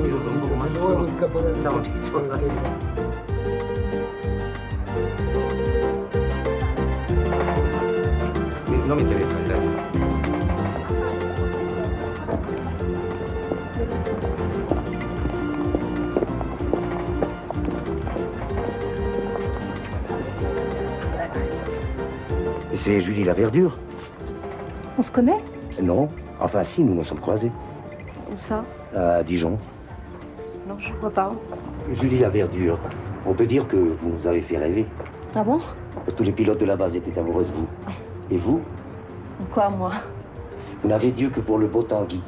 sido un poco más oscuro. Está bonito. No me interesa, gracias. C'est Julie Laverdure. On se connaît? Non. Enfin, si, nous nous sommes croisés. Où ça? À Dijon. Non, je vois pas. Julie Laverdure. On peut dire que vous nous avez fait rêver. Ah bon? Tous les pilotes de la base étaient amoureux de vous. Et vous? Quoi, moi? Vous n'avez Dieu que pour le beau Tanguy.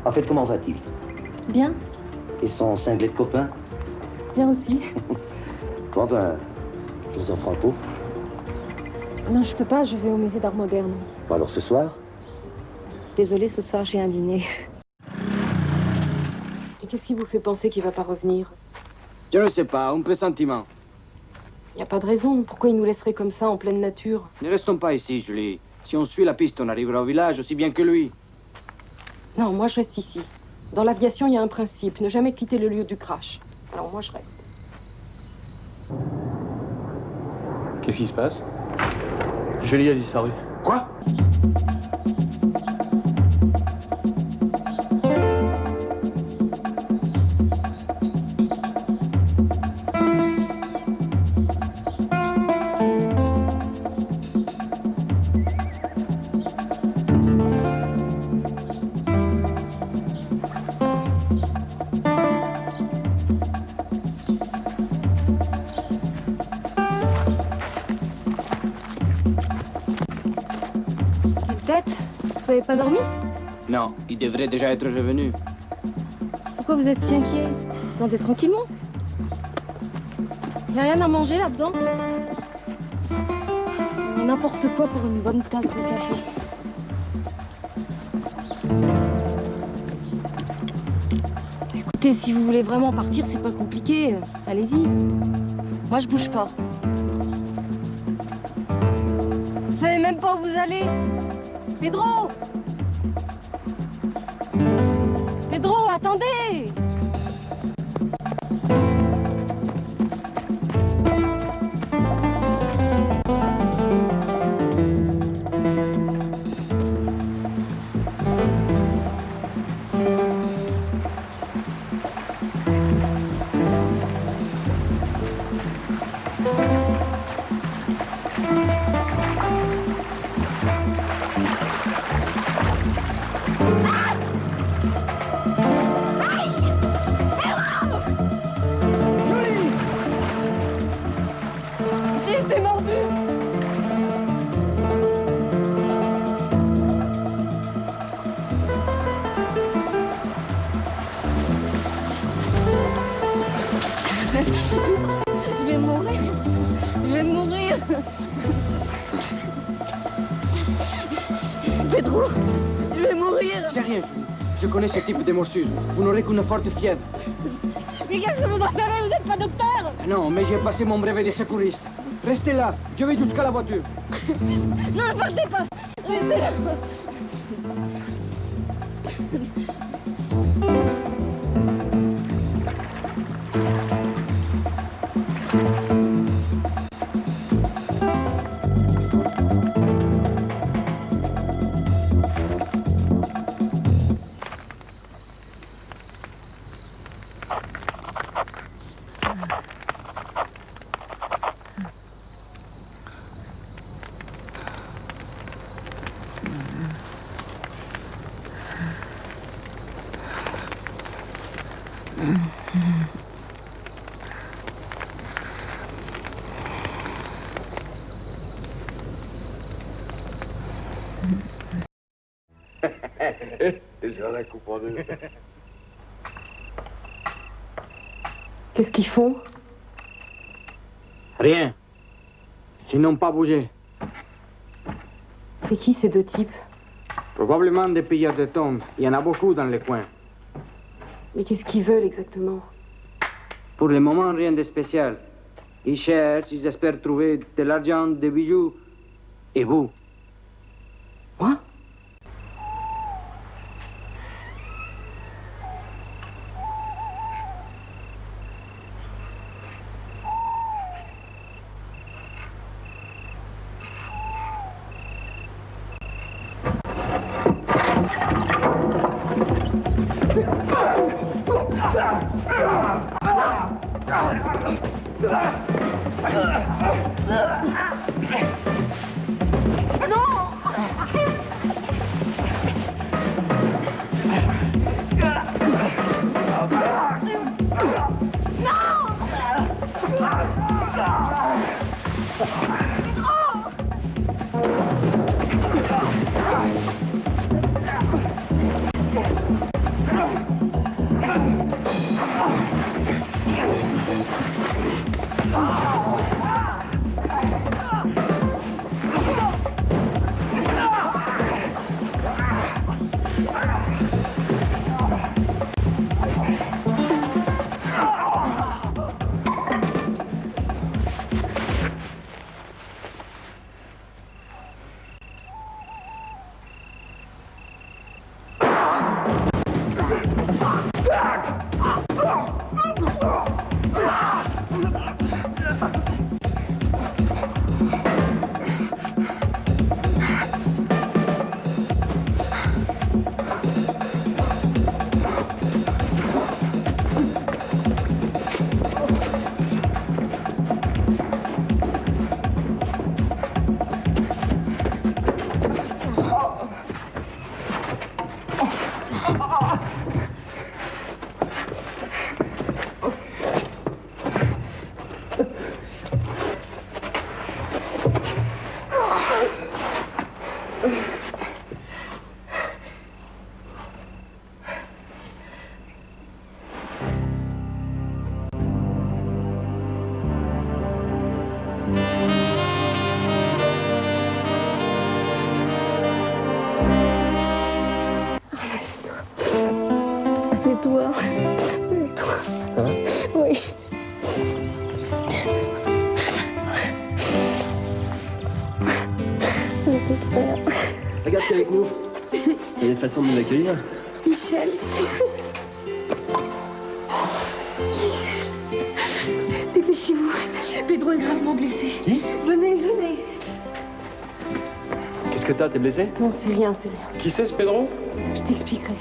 En fait, comment va-t-il? Bien. Et son cinglé de copain? Bien aussi. Bon ben, je vous offre un pot. Non, je peux pas, je vais au musée d'art moderne. Bon, alors ce soir? Désolée, ce soir j'ai un dîner. Et qu'est-ce qui vous fait penser qu'il va pas revenir? Je ne sais pas, un pressentiment. Y a pas de raison, pourquoi il nous laisserait comme ça en pleine nature? Ne restons pas ici, Julie. Si on suit la piste, on arrivera au village aussi bien que lui. Non, moi je reste ici. Dans l'aviation, il y a un principe, ne jamais quitter le lieu du crash. Alors moi je reste. Qu'est-ce qui se passe? Julie a disparu. Quoi? Vous n'avez pas dormi? Non, il devrait déjà être revenu. Pourquoi vous êtes si inquiet? Attendez tranquillement. Il n'y a rien à manger là-dedans? N'importe quoi pour une bonne tasse de café. Écoutez, si vous voulez vraiment partir, c'est pas compliqué. Allez-y. Moi, je bouge pas. Vous savez même pas où vous allez? Pedro! Pedro, attendez! Je vais mourir. Je vais mourir. Pedro, je vais mourir. C'est rien, Julie. Je connais ce type de morsure. Vous n'aurez qu'une forte fièvre. Mais qu'est-ce que vous en savez? Vous n'êtes pas docteur? Non, mais j'ai passé mon brevet de secouriste. Restez là. Je vais jusqu'à la voiture. Non, ne partez pas. Restez là. Qu'est-ce qu'ils font? Rien. Ils n'ont pas bougé. C'est qui ces deux types? Probablement des pilleurs de tombes. Il y en a beaucoup dans le coin. Mais qu'est-ce qu'ils veulent exactement? Pour le moment, rien de spécial. Ils cherchent, ils espèrent trouver de l'argent, des bijoux. Et vous? Moi? C'est toi. Ça va? Oui. Regarde, t'es avec nous. Il y a une façon de nous accueillir. Michel. Dépêchez-vous. Pedro est gravement blessé. Qui? Venez, venez. Qu'est-ce que t'as? T'es blessé? Non, c'est rien, c'est rien. Qui c'est ce Pedro? Je t'expliquerai.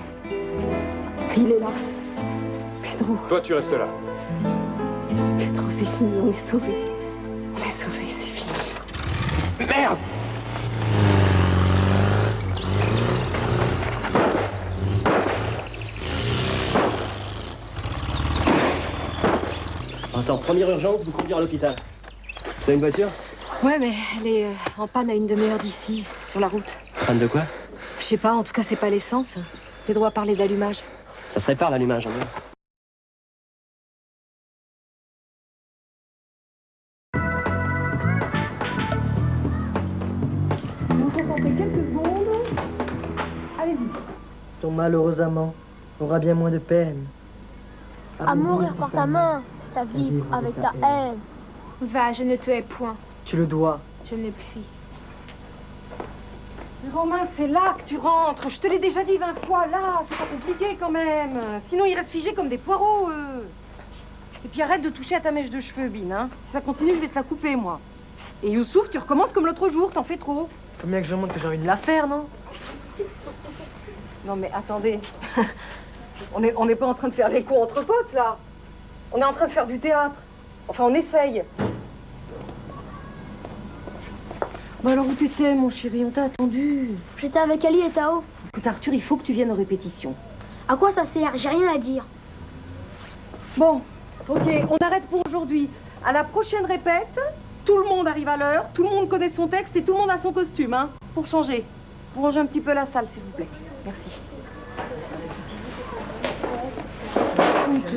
Il est là. Pedro. Toi, tu restes là. Pedro, c'est fini, on est sauvés. On est sauvés, c'est fini. Merde! Attends, première urgence, vous conduire à l'hôpital. Vous avez une voiture? Ouais, mais elle est en panne à une demi-heure d'ici, sur la route. Panne de quoi? Je sais pas, en tout cas, c'est pas l'essence. Pedro a parlé d'allumage. Ça se répare l'allumage, en fait. Vous vous concentrez quelques secondes. Allez-y. Ton malheureux amant aura bien moins de peine. À mourir par ta main, à vivre avec ta haine. Va, je ne te hais point. Tu le dois. Je ne prie. Romain, c'est là que tu rentres. Je te l'ai déjà dit 20 fois, là. C'est pas compliqué quand même. Sinon, ils restent figés comme des poireaux, eux. Et puis arrête de toucher à ta mèche de cheveux, Bin. Hein. Si ça continue, je vais te la couper, moi. Et Youssouf, tu recommences comme l'autre jour. T'en fais trop. Faut bien que je montre que j'ai envie de la faire, non? Non, mais attendez. On n'est pas en train de faire les cons entre potes, là. On est en train de faire du théâtre. Enfin, on essaye. Bah alors où t'étais, mon chéri? On t'a attendu. J'étais avec Ali et Tao. Écoute, Arthur, il faut que tu viennes aux répétitions. À quoi ça sert? J'ai rien à dire. Bon, ok, on arrête pour aujourd'hui. À la prochaine répète, tout le monde arrive à l'heure, tout le monde connaît son texte et tout le monde a son costume, hein, pour changer. Vous rangez un petit peu la salle, s'il vous plaît. Merci. Écoute,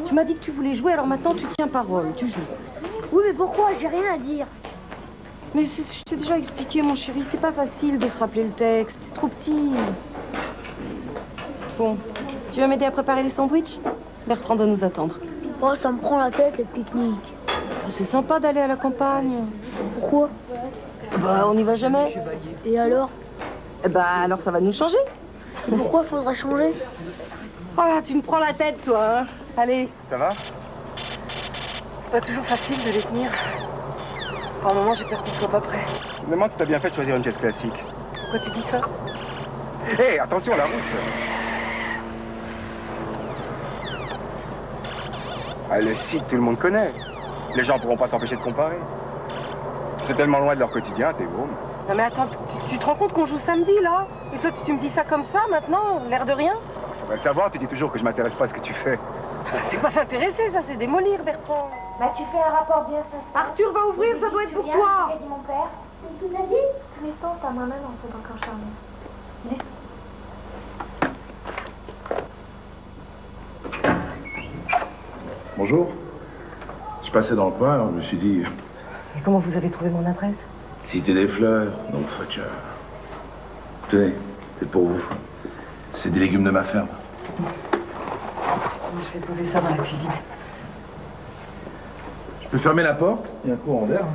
tu m'as dit que tu voulais jouer, alors maintenant tu tiens parole, tu joues. Oui, mais pourquoi? J'ai rien à dire. Mais je t'ai déjà expliqué, mon chéri, c'est pas facile de se rappeler le texte, c'est trop petit. Bon, tu vas m'aider à préparer les sandwichs? Bertrand doit nous attendre. Oh, ça me prend la tête, les pique-niques. C'est sympa d'aller à la campagne. Pourquoi? Bah, on n'y va jamais. Et alors? Bah, alors ça va nous changer. Et pourquoi faudrait changer? Oh là, tu me prends la tête, toi, hein. Allez. Ça va? C'est pas toujours facile de les tenir. Par moment, j'ai peur qu'on soit pas prêt. Je me demande si t'as bien fait de choisir une pièce classique. Pourquoi tu dis ça? Hé, attention, la route! Ah, le site, tout le monde connaît. Les gens pourront pas s'empêcher de comparer. C'est tellement loin de leur quotidien, t'es gros. Non mais attends, tu te rends compte qu'on joue samedi, là? Et toi, tu me dis ça comme ça, maintenant, l'air de rien? Bah, savoir, tu dis toujours que je m'intéresse pas à ce que tu fais. C'est pas s'intéresser, ça, c'est démolir, Bertrand. Bah, tu fais un rapport bien fait. Arthur va ouvrir, ça doit être pour toi. J'ai dit mon père. Tu nous as dit? Mais sans ta maman, on sont encore charmés. Bonjour. Je passais dans le coin, alors je me suis dit... Et comment vous avez trouvé mon adresse? Cité des fleurs, donc Fudge. Tenez, c'est pour vous. C'est des légumes de ma ferme. Je vais poser ça dans la cuisine. Je peux fermer la porte? Il y a un courant d'air.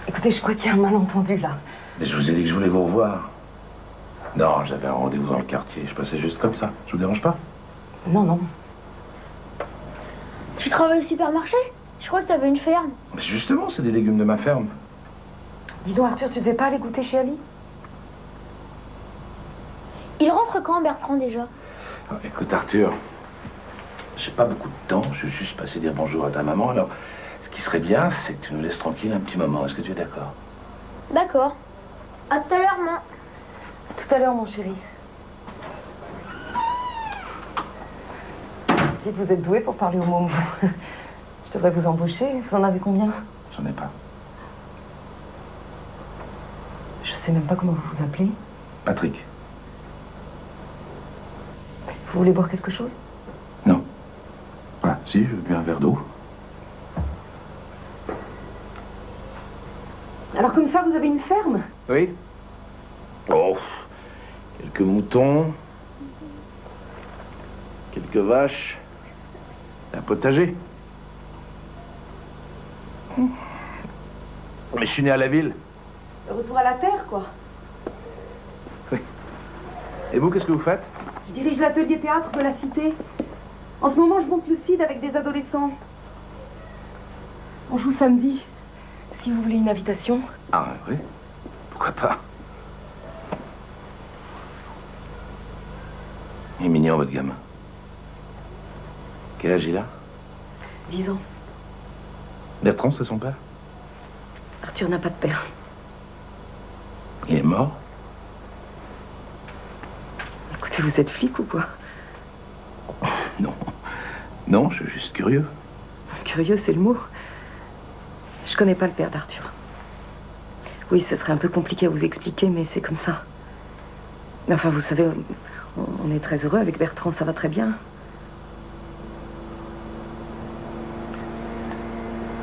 Écoutez, je crois qu'il y a un malentendu, là. Je vous ai dit que je voulais vous revoir. Non, j'avais un rendez-vous dans le quartier. Je passais juste comme ça. Je vous dérange pas? Non, non. Tu travailles au supermarché? Je crois que t'avais une ferme. Mais justement, c'est des légumes de ma ferme. Dis donc, Arthur, tu devais pas aller goûter chez Ali? Il rentre quand, Bertrand, déjà? Ah, écoute, Arthur, j'ai pas beaucoup de temps. Je vais juste passer dire bonjour à ta maman. Alors, ce qui serait bien, c'est que tu nous laisses tranquille un petit moment. Est-ce que tu es d'accord? D'accord. À tout à l'heure, maman. Tout à l'heure, mon chéri. Dites, vous êtes doué pour parler au môme. Je devrais vous embaucher. Vous en avez combien? J'en ai pas. Je sais même pas comment vous vous appelez. Patrick. Vous voulez boire quelque chose? Non. Ah, si, je veux bien un verre d'eau. Alors comme ça, vous avez une ferme? Oui. Oh, quelques moutons, quelques vaches, un potager. Mais je suis né à la ville. Retour à la terre, quoi. Oui. Et vous, qu'est-ce que vous faites? Je dirige l'atelier théâtre de la cité. En ce moment, je monte le CID avec des adolescents. On joue samedi. Si vous voulez une invitation. Ah, oui. Pourquoi pas? Il est mignon, votre gamin. Quel âge il a? 10 ans. Bertrand, c'est son père? Arthur n'a pas de père. Il est mort? Écoutez, vous êtes flic ou quoi? Non. Non, je suis juste curieux. Curieux, c'est le mot. Je connais pas le père d'Arthur. Oui, ce serait un peu compliqué à vous expliquer, mais c'est comme ça. Mais enfin, vous savez, on est très heureux avec Bertrand, ça va très bien.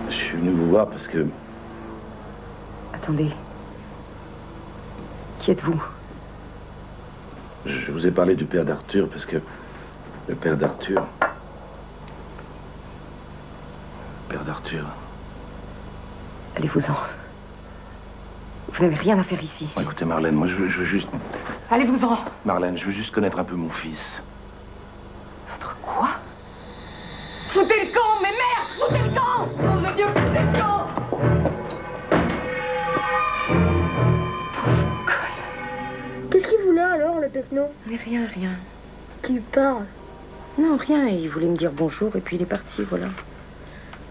Je suis venu vous voir parce que... Attendez. Qui êtes-vous? Je vous ai parlé du père d'Arthur parce que... Le père d'Arthur... Le père d'Arthur... Allez-vous-en. Vous n'avez rien à faire ici. Bon, écoutez, Marlène, moi je veux juste... Allez-vous-en. Marlène, je veux juste connaître un peu mon fils. Votre quoi? Foutez le camp, mais merde! Foutez le camp! Nom de Dieu, foutez le camp! Qu'est-ce qu'il voulait alors, le techno? Mais rien, rien. Tu parles. Non, rien. Il voulait me dire bonjour et puis il est parti, voilà.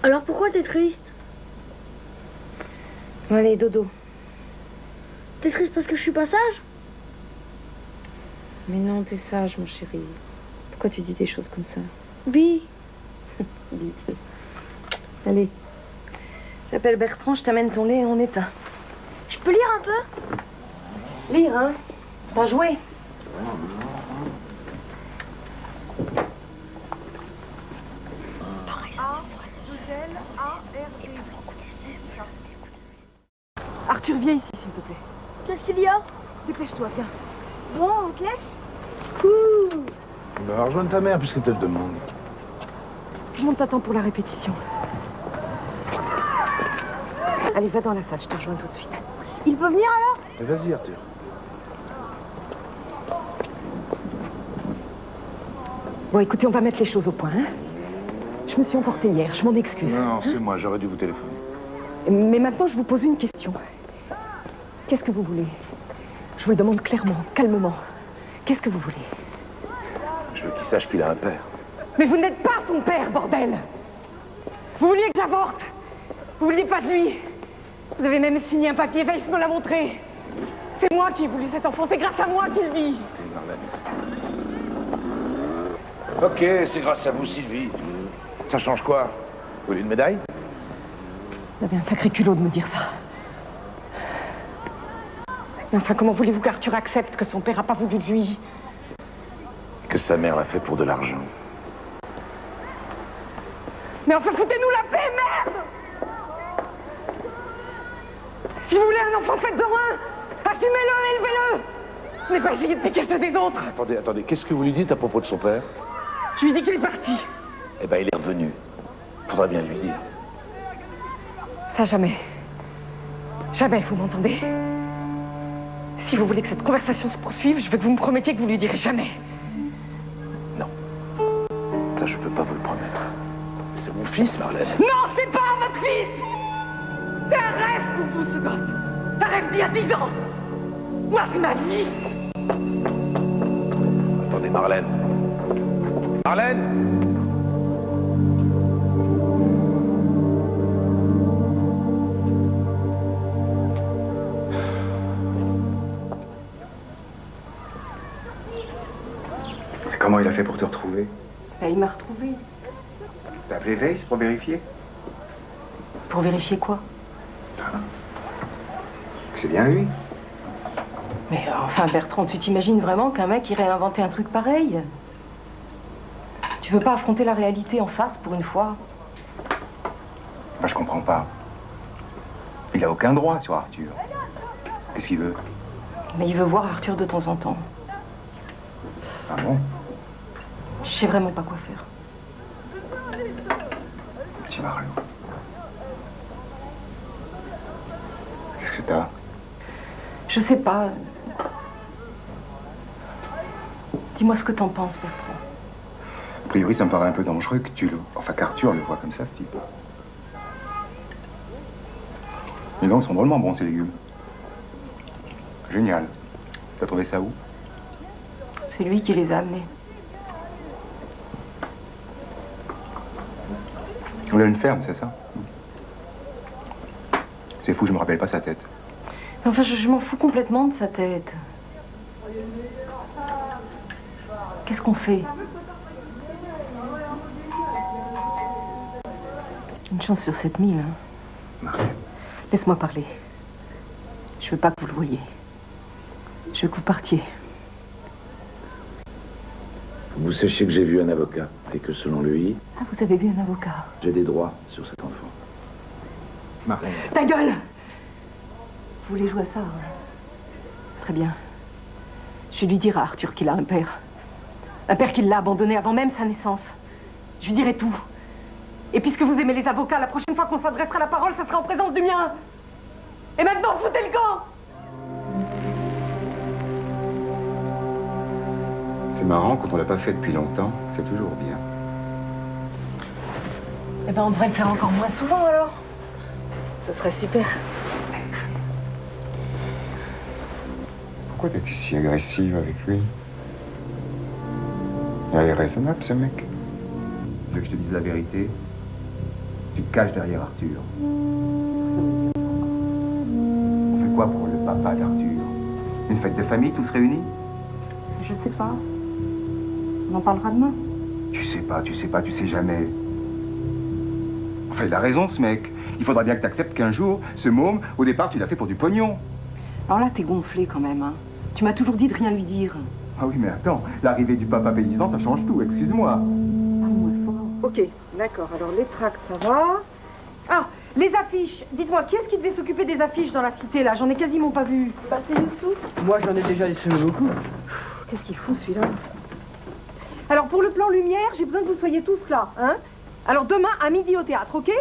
Alors pourquoi t'es triste? Allez, dodo. T'es triste parce que je suis pas sage? Mais non, t'es sage, mon chéri. Pourquoi tu dis des choses comme ça? Bi. Allez. J'appelle Bertrand, je t'amène ton lait et on éteint. Je peux lire un peu? Lire, hein? Pas jouer. Arthur, viens ici, s'il te plaît. Qu'est-ce qu'il y a? Dépêche-toi, viens. Bon, on te laisse? Ouh. Bah, rejoins ta mère puisqu'elle te le demande. Tout le monde t'attend pour la répétition. Allez, va dans la salle, je te rejoins tout de suite. Il peut venir alors? Mais vas-y, Arthur. Bon, écoutez, on va mettre les choses au point, hein? Je me suis emportée hier, je m'en excuse. Non, c'est moi, j'aurais dû vous téléphoner. Mais maintenant, je vous pose une question. Qu'est-ce que vous voulez? Je vous le demande clairement, calmement. Qu'est-ce que vous voulez? Je veux qu'il sache qu'il a un père. Mais vous n'êtes pas son père, bordel! Vous vouliez que j'avorte! Vous vouliez pas de lui! Vous avez même signé un papier, Weiss me l'a montré! C'est moi qui ai voulu cet enfant, c'est grâce à moi qu'il vit! Ok, c'est grâce à vous, Sylvie. Ça change quoi? Vous voulez une médaille? Vous avez un sacré culot de me dire ça. Mais enfin, comment voulez-vous qu'Arthur accepte que son père a pas voulu de lui? Que sa mère l'a fait pour de l'argent. Mais enfin, foutez-nous la paix, merde! Si vous voulez un enfant, faites-en un! Assumez-le, élevez-le! N'ayez pas essayé de piquer ceux des autres! Attendez, qu'est-ce que vous lui dites à propos de son père? Je lui dis qu'il est parti. Eh ben, il est revenu. Faudra bien lui dire. Ça, jamais. Jamais, vous m'entendez? Si vous voulez que cette conversation se poursuive, je veux que vous me promettiez que vous lui direz jamais. Non. Ça, je peux pas vous le promettre. C'est mon fils, Marlène. Non, c'est pas votre fils! C'est un rêve pour vous, ce gosse! Un rêve d'il y a 10 ans! Moi, c'est ma vie! Attendez, Marlène. Marlène! Comment il a fait pour te retrouver? Il m'a retrouvée. T'as appelé Weiss pour vérifier? Pour vérifier quoi? C'est bien lui. Mais enfin, Bertrand, tu t'imagines vraiment qu'un mec irait inventer un truc pareil? Tu veux pas affronter la réalité en face pour une fois? Moi, je comprends pas. Il a aucun droit sur Arthur. Qu'est-ce qu'il veut? Mais il veut voir Arthur de temps en temps. Ah bon? Je sais vraiment pas quoi faire. Petit Marlot. Qu'est-ce que t'as? Je sais pas. Dis-moi ce que t'en penses, Bertrand. A priori, ça me paraît un peu dangereux que tu le... Enfin, qu'Arthur le voit comme ça, ce type. Mais non, ils sont drôlement bons, ces légumes. Génial. T'as trouvé ça où? C'est lui qui les a amenés. On a une ferme, c'est ça? C'est fou, je me rappelle pas sa tête. Enfin, je m'en fous complètement de sa tête. Qu'est-ce qu'on fait? Une chance sur 7000, hein. Marlène. Laisse-moi parler. Je veux pas que vous le voyiez. Je veux que vous partiez. Vous sachez que j'ai vu un avocat et que selon lui, Ah, vous avez vu un avocat? j'ai des droits sur cet enfant. Marlène. Ta gueule! Vous voulez jouer à ça, hein? Très bien. Je vais lui dire à Arthur qu'il a un père. Un père qui l'a abandonné avant même sa naissance. Je lui dirai tout. Et puisque vous aimez les avocats, la prochaine fois qu'on s'adressera la parole, ça sera en présence du mien. Et maintenant, foutez le camp! C'est marrant, quand on l'a pas fait depuis longtemps, c'est toujours bien. Eh ben, on devrait le faire encore moins souvent, alors. Ce serait super. Pourquoi t'es si agressive avec lui? Il est raisonnable, ce mec. Tu veux que je te dise la vérité? Tu te caches derrière Arthur. On fait quoi pour le papa d'Arthur? Une fête de famille, tous réunis? Je sais pas. On en parlera demain. Tu sais jamais. Enfin, il a raison, ce mec. Il faudra bien que t'acceptes qu'un jour, ce môme, au départ, tu l'as fait pour du pognon. Alors là, t'es gonflé quand même, hein. Tu m'as toujours dit de rien lui dire. Ah oui, mais attends, l'arrivée du papa paysan, ça change tout, excuse-moi. Ok, d'accord. Alors les tracts, ça va. Ah, les affiches. Dites-moi, qui est-ce qui devait s'occuper des affiches dans la cité, là? J'en ai quasiment pas vu. Bah, c'est Youssouf. Moi, j'en ai déjà laissé beaucoup. Qu'est-ce qu'il fout, celui-là? Alors, pour le plan lumière, j'ai besoin que vous soyez tous là, hein? Alors, demain, à midi au théâtre, ok?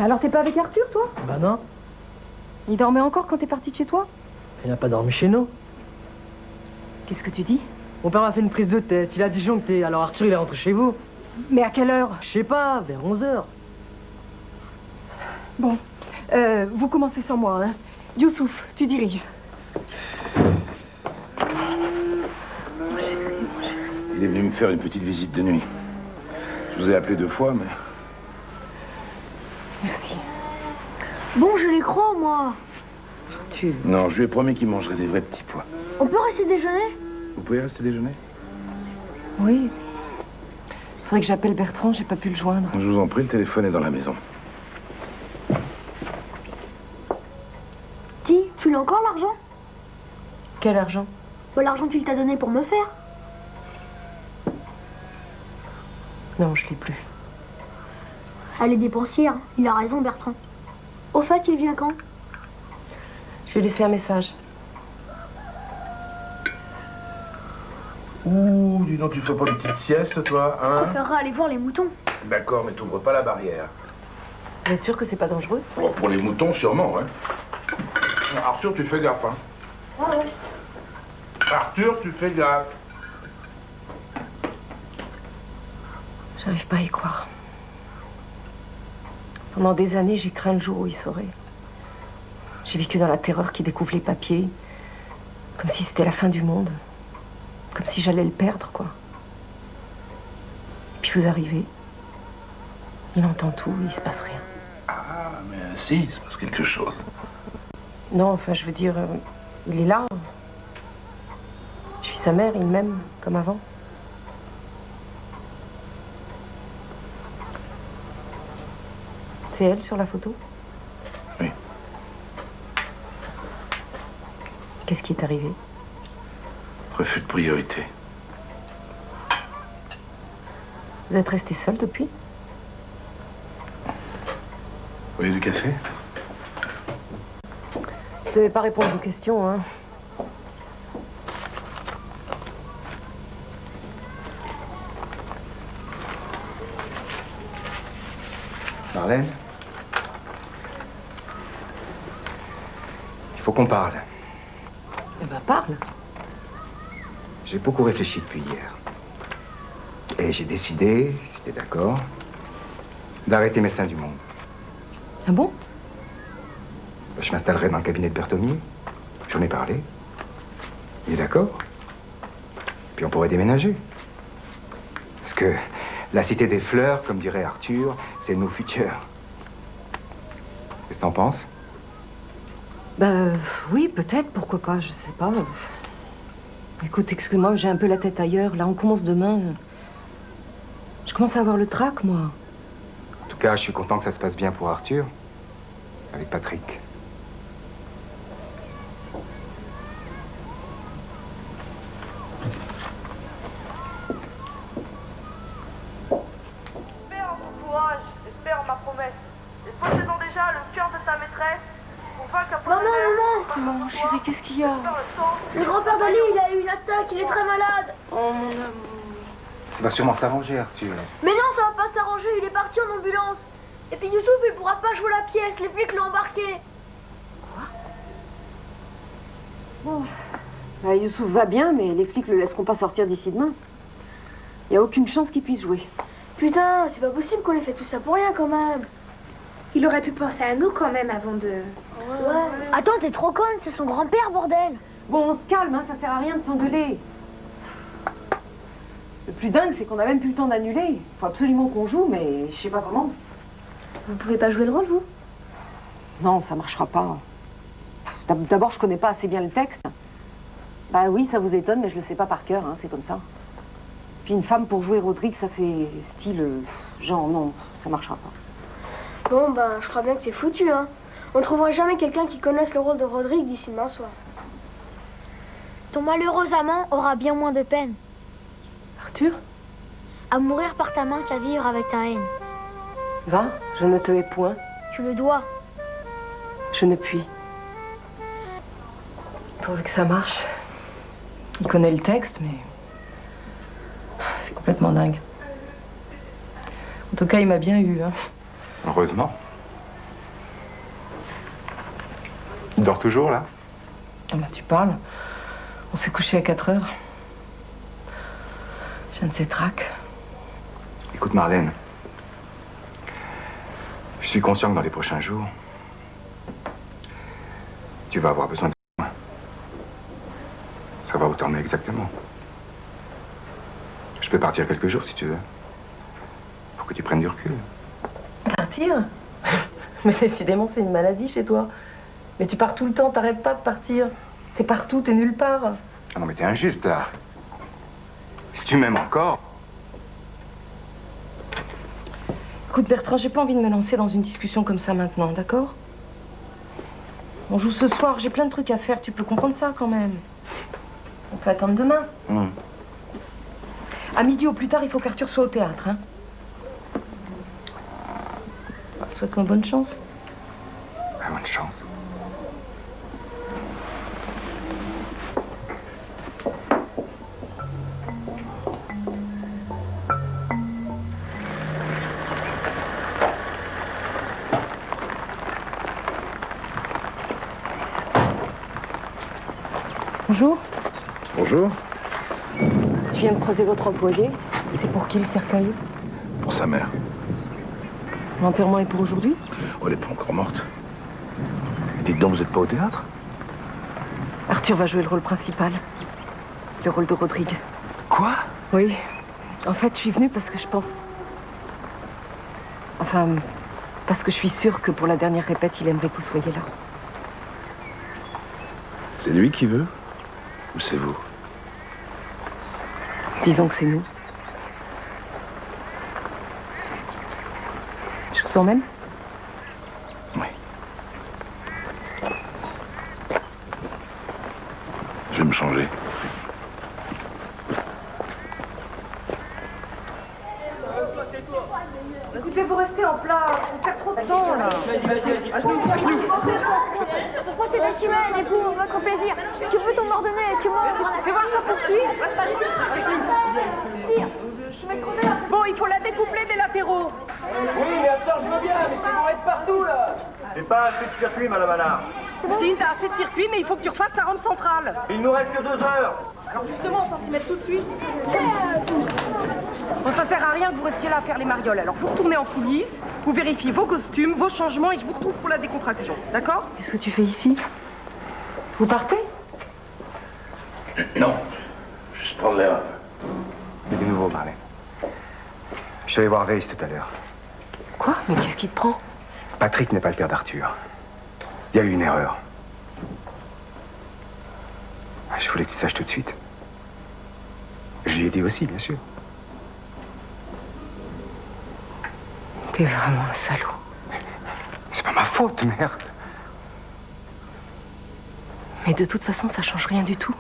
Alors, t'es pas avec Arthur, toi? Bah non, Il dormait encore quand t'es parti de chez toi? il n'a pas dormi chez nous. Qu'est-ce que tu dis? Mon père m'a fait une prise de tête, il a disjoncté, alors Arthur il est rentré chez vous. Mais à quelle heure? Je sais pas, vers 11h. Bon, vous commencez sans moi, hein? Youssouf, tu diriges. Il est venu me faire une petite visite de nuit. Je vous ai appelé 2 fois, mais... Merci. Bon, je les crois, moi. Arthur. Non, je lui ai promis qu'il mangerait des vrais petits pois. On peut rester déjeuner? Vous pouvez rester déjeuner? Oui. Faudrait que j'appelle Bertrand, j'ai pas pu le joindre. Je vous en prie, le téléphone est dans la maison. Ti, tu l'as encore l'argent? Quel argent? Bah, l'argent qu'il t'a donné pour me faire. Non, je l'ai plus. Elle est dépensière. Il a raison, Bertrand. Au fait, il vient quand? Je lui ai laissé un message. Ouh, dis donc, tu fais pas une petite sieste, toi, On hein? préférera aller voir les moutons. D'accord, mais t'ouvres pas la barrière. Vous êtes sûr que c'est pas dangereux? Bon, pour les moutons, sûrement, hein. Arthur, tu fais gaffe, hein. Ah ouais. Arthur, tu fais gaffe. J'arrive pas à y croire. Pendant des années, j'ai craint le jour où il saurait. J'ai vécu dans la terreur qui découvre les papiers, comme si c'était la fin du monde, comme si j'allais le perdre, quoi. Puis vous arrivez, il entend tout, il se passe rien. Ah, mais si, il se passe quelque chose. Non, enfin, je veux dire, il est là. Je suis sa mère, il m'aime, comme avant. C'est elle sur la photo? Oui. Qu'est-ce qui est arrivé? Refus de priorité. Vous êtes resté seul depuis? Vous voulez du café? Vous savez pas répondre aux questions, hein? Marlène? Il faut qu'on parle. Eh ben, parle. J'ai beaucoup réfléchi depuis hier. Et j'ai décidé, si t'es d'accord, d'arrêter Médecins du Monde. Ah bon? Je m'installerai dans le cabinet de Berthomier. J'en ai parlé. Il est d'accord. Puis on pourrait déménager. Parce que la cité des fleurs, comme dirait Arthur, c'est nos futurs. Qu'est-ce que t'en penses? Oui, peut-être, pourquoi pas, je sais pas. Écoute, excuse-moi, j'ai un peu la tête ailleurs. Là, on commence demain. Je commence à avoir le trac, moi. En tout cas, je suis content que ça se passe bien pour Arthur. Avec Patrick. Espère en ton courage, espère en ma promesse. Et possédons déjà le cœur de ta maîtresse pour vaincre Maman, Maman, chérie, qu'est-ce qu'il y a? le grand-père d'Ali, il a eu une attaque, il est très malade. Oh, mon amour. Ça va sûrement s'arranger, Arthur. Mais non, ça va pas s'arranger, il est parti en ambulance. Et puis Youssouf, il pourra pas jouer la pièce, les flics l'ont embarqué. Bon. Bah, Youssouf va bien, mais les flics le laisseront pas sortir d'ici demain. Il n'y a aucune chance qu'il puisse jouer. Putain, c'est pas possible qu'on ait fait tout ça pour rien quand même. Il aurait pu penser à nous quand même avant de... Ouais. Attends, t'es trop conne, c'est son grand-père, bordel. Bon, on se calme, hein, ça sert à rien de s'engueuler. Le plus dingue, c'est qu'on a même plus le temps d'annuler. Il faut absolument qu'on joue, mais je sais pas comment. Vous pouvez pas jouer le rôle, vous? Non, ça marchera pas. D'abord, je connais pas assez bien le texte. Bah oui, ça vous étonne, mais je le sais pas par cœur, hein, c'est comme ça. Puis une femme pour jouer Rodrigue, ça fait style... genre, non, ça marchera pas. Bon, ben, je crois bien que c'est foutu, hein. On trouvera jamais quelqu'un qui connaisse le rôle de Rodrigue d'ici demain soir. Ton malheureux amant aura bien moins de peine. Arthur? À mourir par ta main qu'à vivre avec ta haine. Va, je ne te hais point. Tu le dois. Je ne puis. Pourvu que ça marche. Il connaît le texte, mais... c'est complètement dingue. En tout cas, il m'a bien eu, hein. Heureusement. Il dort toujours, là? Ah bah, tu parles. On s'est couché à 4 heures. J'ai un de ces tracs. Écoute, Marlène. Je suis conscient que dans les prochains jours, tu vas avoir besoin de moi. Ça va où t'en es exactement? peux partir quelques jours si tu veux. Faut que tu prennes du recul. Partir? Mais décidément, c'est une maladie chez toi. Mais tu pars tout le temps, t'arrêtes pas de partir. T'es partout, t'es nulle part. Ah non, mais t'es injuste, là. Si tu m'aimes encore... Écoute, Bertrand, j'ai pas envie de me lancer dans une discussion comme ça maintenant, d'accord? On joue ce soir, j'ai plein de trucs à faire, tu peux comprendre ça quand même. On peut attendre demain. À midi au plus tard, il faut qu'Arthur soit au théâtre, hein. Bah, souhaite-moi bonne chance. Bonne chance. Bonjour. Bonjour. Je viens de croiser votre employé. C'est pour qui le cercueil? Pour sa mère. L'enterrement est pour aujourd'hui? Oh, elle n'est pas encore morte. Dites donc, vous n'êtes pas au théâtre? Arthur va jouer le rôle principal. Le rôle de Rodrigue. Quoi? Oui. En fait, je suis venue parce que je pense... Enfin, parce que je suis sûre que pour la dernière répète, il aimerait que vous soyez là. C'est lui qui veut? Ou c'est vous? Disons que c'est nous. Je vous emmène? Oui. Je vais me changer. Écoutez, vous restez en place. On perd trop de temps, là. Pour protéger Chimène et pour votre plaisir, tu peux t'en ordonner, tu m'ordonnes. Fais voir ça poursuit. Bon, il faut la découpler des latéraux. Oui, mais attends, je veux bien, mais c'est pour être partout, là. J'ai pas assez de circuit, madame Allard. Si, t'as assez de circuit, mais il faut que tu refasses ta rampe centrale. Il nous reste que 2 heures. Alors justement, on s'en s'y mettre tout de suite. Bon, ça sert à rien que vous restiez là à faire les marioles. Alors vous retournez en coulisses, vous vérifiez vos costumes, vos changements et je vous retrouve pour la décontraction. D'accord? Qu'est-ce que tu fais ici? Vous partez? Non. Juste prendre l'air. Mais de nouveau, Marlène. Je suis allé voir Weiss tout à l'heure. Quoi? Mais qu'est-ce qui te prend? Patrick n'est pas le père d'Arthur. Il y a eu une erreur. Je voulais que tu saches tout de suite. Je lui ai dit aussi, bien sûr. T'es vraiment un salaud. C'est pas ma faute, merde. Mais de toute façon, ça change rien du tout.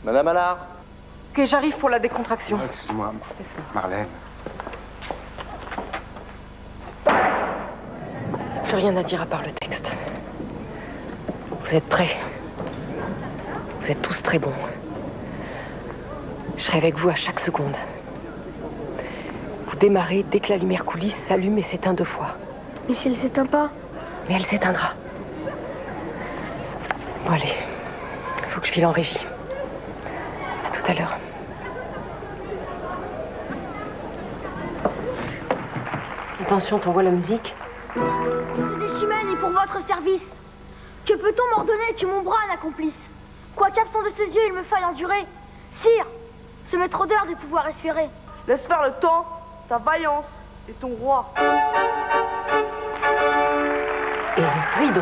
Madame Allard. Ok, j'arrive pour la décontraction. Excuse-moi, Marlène. Plus rien à dire à part le texte. Vous êtes prêts? Vous êtes tous très bons. Je serai avec vous à chaque seconde. Vous démarrez dès que la lumière coulisse s'allume et s'éteint 2 fois. Mais si elle s'éteint pas? Mais elle s'éteindra. Bon, allez. Il faut que je file en régie. À tout à l'heure. Attention, t'envoies la musique. Des Chimène et pour votre service. Que peut-on m'ordonner que mon bras n'accomplisse? Quoi qu'absent de ses yeux, il me faille endurer. Sire, ce maître d'heure de pouvoir respirer. Laisse faire le temps, ta vaillance et ton roi. Et rideau.